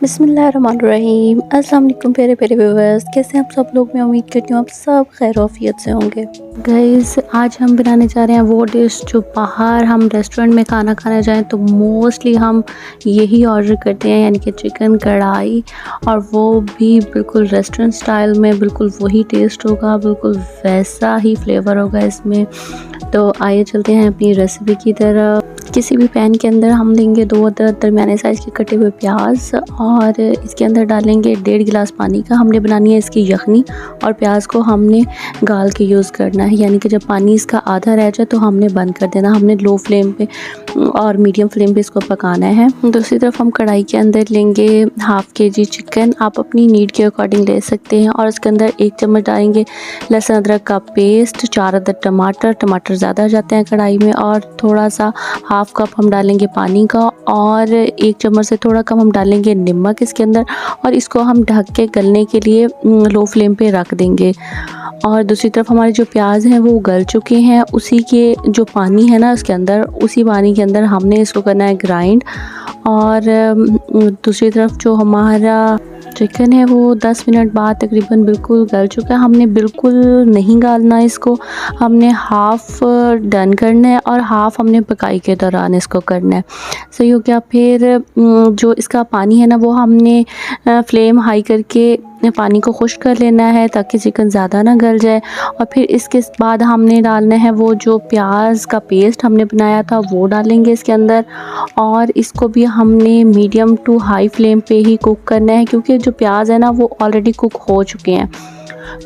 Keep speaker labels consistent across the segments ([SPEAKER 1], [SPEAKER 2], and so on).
[SPEAKER 1] बिस्मिल्लाहिर्रहमानिर्रहीम। अस्सलाम वालेकुम प्यारे प्यारे व्यूअर्स, कैसे हैं आप सब लोग। मैं उम्मीद करती हूँ आप सब खैर आफियत से होंगे। गाइस, आज हम बनाने जा रहे हैं वो डिश जो बाहर हम रेस्टोरेंट में खाना खाने जाएं तो मोस्टली हम यही ऑर्डर करते हैं, यानी कि चिकन कढ़ाई, और वो भी बिल्कुल रेस्टोरेंट स्टाइल में। बिल्कुल वही टेस्ट होगा, बिल्कुल वैसा ही फ्लेवर होगा इसमें। तो आइए चलते हैं अपनी रेसिपी की तरफ। किसी भी पैन के अंदर हम लेंगे 2 अदद दरमियाने साइज़ के कटे हुए प्याज, और इसके अंदर डालेंगे 1.5 गिलास पानी का। हमने बनानी है इसकी यखनी, और प्याज को हमने गाल के यूज़ करना है, यानी कि जब पानी इसका आधा रह जाए तो हमने बंद कर देना। हमने लो फ्लेम पे और मीडियम फ्लेम पे इसको पकाना है। दूसरी तरफ हम कढ़ाई के अंदर लेंगे हाफ़ kg चिकन। आप अपनी नीड के अकॉर्डिंग ले सकते हैं, और इसके अंदर 1 चम्मच डालेंगे लहसुन अदरक का पेस्ट, 4 अदद टमाटर ज़्यादा जाते हैं कढ़ाई में, और थोड़ा सा हाफ़ कप हम डालेंगे पानी का, और 1 चम्मच से थोड़ा कम हम डालेंगे नमक इसके अंदर, और इसको हम ढक के गलने के लिए लो फ्लेम पे रख देंगे। और दूसरी तरफ हमारे जो प्याज हैं वो गल चुके हैं। उसी के जो पानी है ना उसके अंदर, उसी पानी के अंदर हमने इसको करना है ग्राइंड। और दूसरी तरफ जो हमारा चिकन है वो 10 मिनट बाद तकरीबन बिल्कुल गल चुका है। हमने बिल्कुल नहीं गालना इसको, हमने हाफ़ डन करना है और हाफ़ हमने पकाई के दौरान इसको करना है। सही हो गया। फिर जो इसका पानी है ना वो हमने फ्लेम हाई करके पानी को खुश्क कर लेना है ताकि चिकन ज़्यादा ना गल जाए। और फिर इसके बाद हमने डालना है वो जो प्याज का पेस्ट हमने बनाया था वो डालेंगे इसके अंदर, और इसको भी हमने मीडियम टू हाई फ्लेम पे ही कुक करना है, क्योंकि जो प्याज है ना वो ऑलरेडी कुक हो चुके हैं।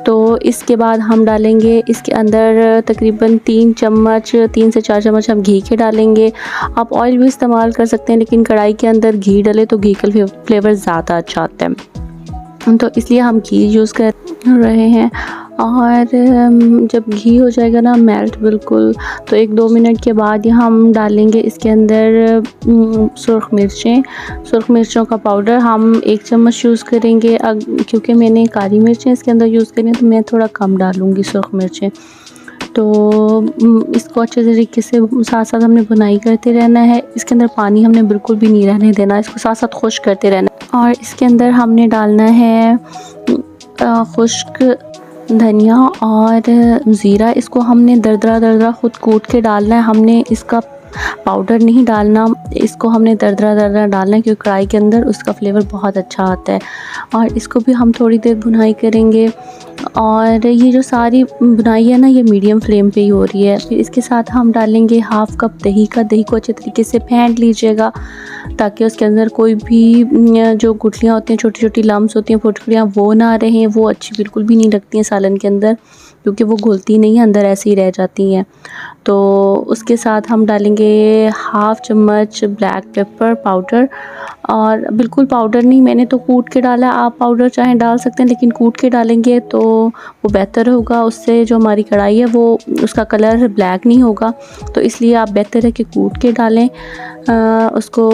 [SPEAKER 1] तो इसके बाद हम डालेंगे इसके अंदर तकरीबन 3 से 4 चम्मच हम घी के डालेंगे। आप ऑयल भी इस्तेमाल कर सकते हैं, लेकिन कढ़ाई के अंदर घी डाले तो घी का फ्लेवर ज़्यादा अच्छा आता है, तो इसलिए हम घी यूज़ कर रहे हैं। और जब घी हो जाएगा ना मेल्ट बिल्कुल, तो 1-2 मिनट के बाद हम डालेंगे इसके अंदर सुर्ख मिर्चों का पाउडर। हम 1 चम्मच यूज़ करेंगे, क्योंकि मैंने काली मिर्चें इसके अंदर यूज़ करी हैं तो मैं थोड़ा कम डालूँगी सुर्ख मिर्चें। तो इसको अच्छे तरीके से साथ साथ हमने भुनाई करते रहना है। इसके अंदर पानी हमने बिल्कुल भी नहीं रहने देना, इसको साथ साथ खुश्क करते रहना। और इसके अंदर हमने डालना है खुश्क धनिया और ज़ीरा। इसको हमने दरदरा खुद कूट के डालना है, हमने इसका पाउडर नहीं डालना, इसको हमने दरदरा डालना है, क्योंकि कढ़ाई के अंदर उसका फ्लेवर बहुत अच्छा आता है। और इसको भी हम थोड़ी देर भुनाई करेंगे, और ये जो सारी भुनाई है ना ये मीडियम फ्लेम पे ही हो रही है। फिर इसके साथ हम डालेंगे हाफ़ कप दही का। दही को अच्छे तरीके से फेंट लीजिएगा ताकि उसके अंदर कोई भी जो गुठलियाँ होती हैं, छोटी छोटी लम्स होती हैं, फुटकुड़ियाँ, वो ना रहें। वो अच्छी बिल्कुल भी नहीं लगती हैं सालन के अंदर, क्योंकि वो घुलती नहीं है, अंदर ऐसे ही रह जाती हैं। तो उसके साथ हम डालेंगे हाफ़ चम्मच ब्लैक पेपर पाउडर, और बिल्कुल पाउडर नहीं, मैंने तो कूट के डाला। आप पाउडर चाहें डाल सकते हैं, लेकिन कूट के डालेंगे तो वो बेहतर होगा। उससे जो हमारी कढ़ाई है वो उसका कलर ब्लैक नहीं होगा, तो इसलिए आप बेहतर है कि कूट के डालें उसको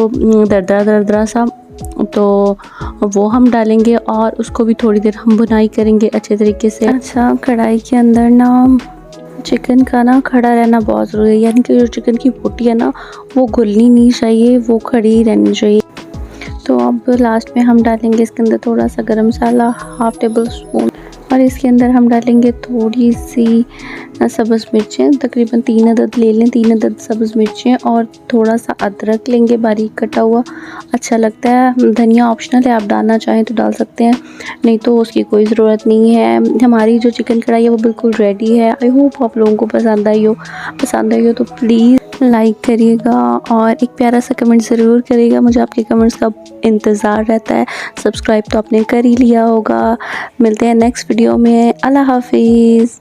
[SPEAKER 1] दरदरा सा। तो वो हम डालेंगे और उसको भी थोड़ी देर हम भुनाई करेंगे अच्छे तरीके से। अच्छा, कढ़ाई के अंदर ना चिकन का ना खड़ा रहना बहुत ज़रूरी है, यानी कि जो चिकन की बोटी है ना वो घुलनी नहीं चाहिए, वो खड़ी ही रहनी चाहिए। तो अब लास्ट में हम डालेंगे इसके अंदर थोड़ा सा गरम मसाला, हाफ़ टेबल स्पून, और इसके अंदर हम डालेंगे थोड़ी सी सब्ज़ मिर्चें। तकरीबन 3 अदद ले लें, 3 अदद सब्ज़ मिर्चें, और थोड़ा सा अदरक लेंगे बारीक कटा हुआ, अच्छा लगता है। धनिया ऑप्शनल है, आप डालना चाहें तो डाल सकते हैं, नहीं तो उसकी कोई ज़रूरत नहीं है। हमारी जो चिकन कढ़ाई है वो बिल्कुल रेडी है। आई होप आप लोगों को पसंद आई हो तो प्लीज़ लाइक करिएगा और एक प्यारा सा कमेंट ज़रूर करिएगा, मुझे आपके कमेंट्स का इंतज़ार रहता है। सब्सक्राइब तो आपने कर ही लिया होगा। मिलते हैं नेक्स्ट वीडियो में। अल्लाह हाफिज़।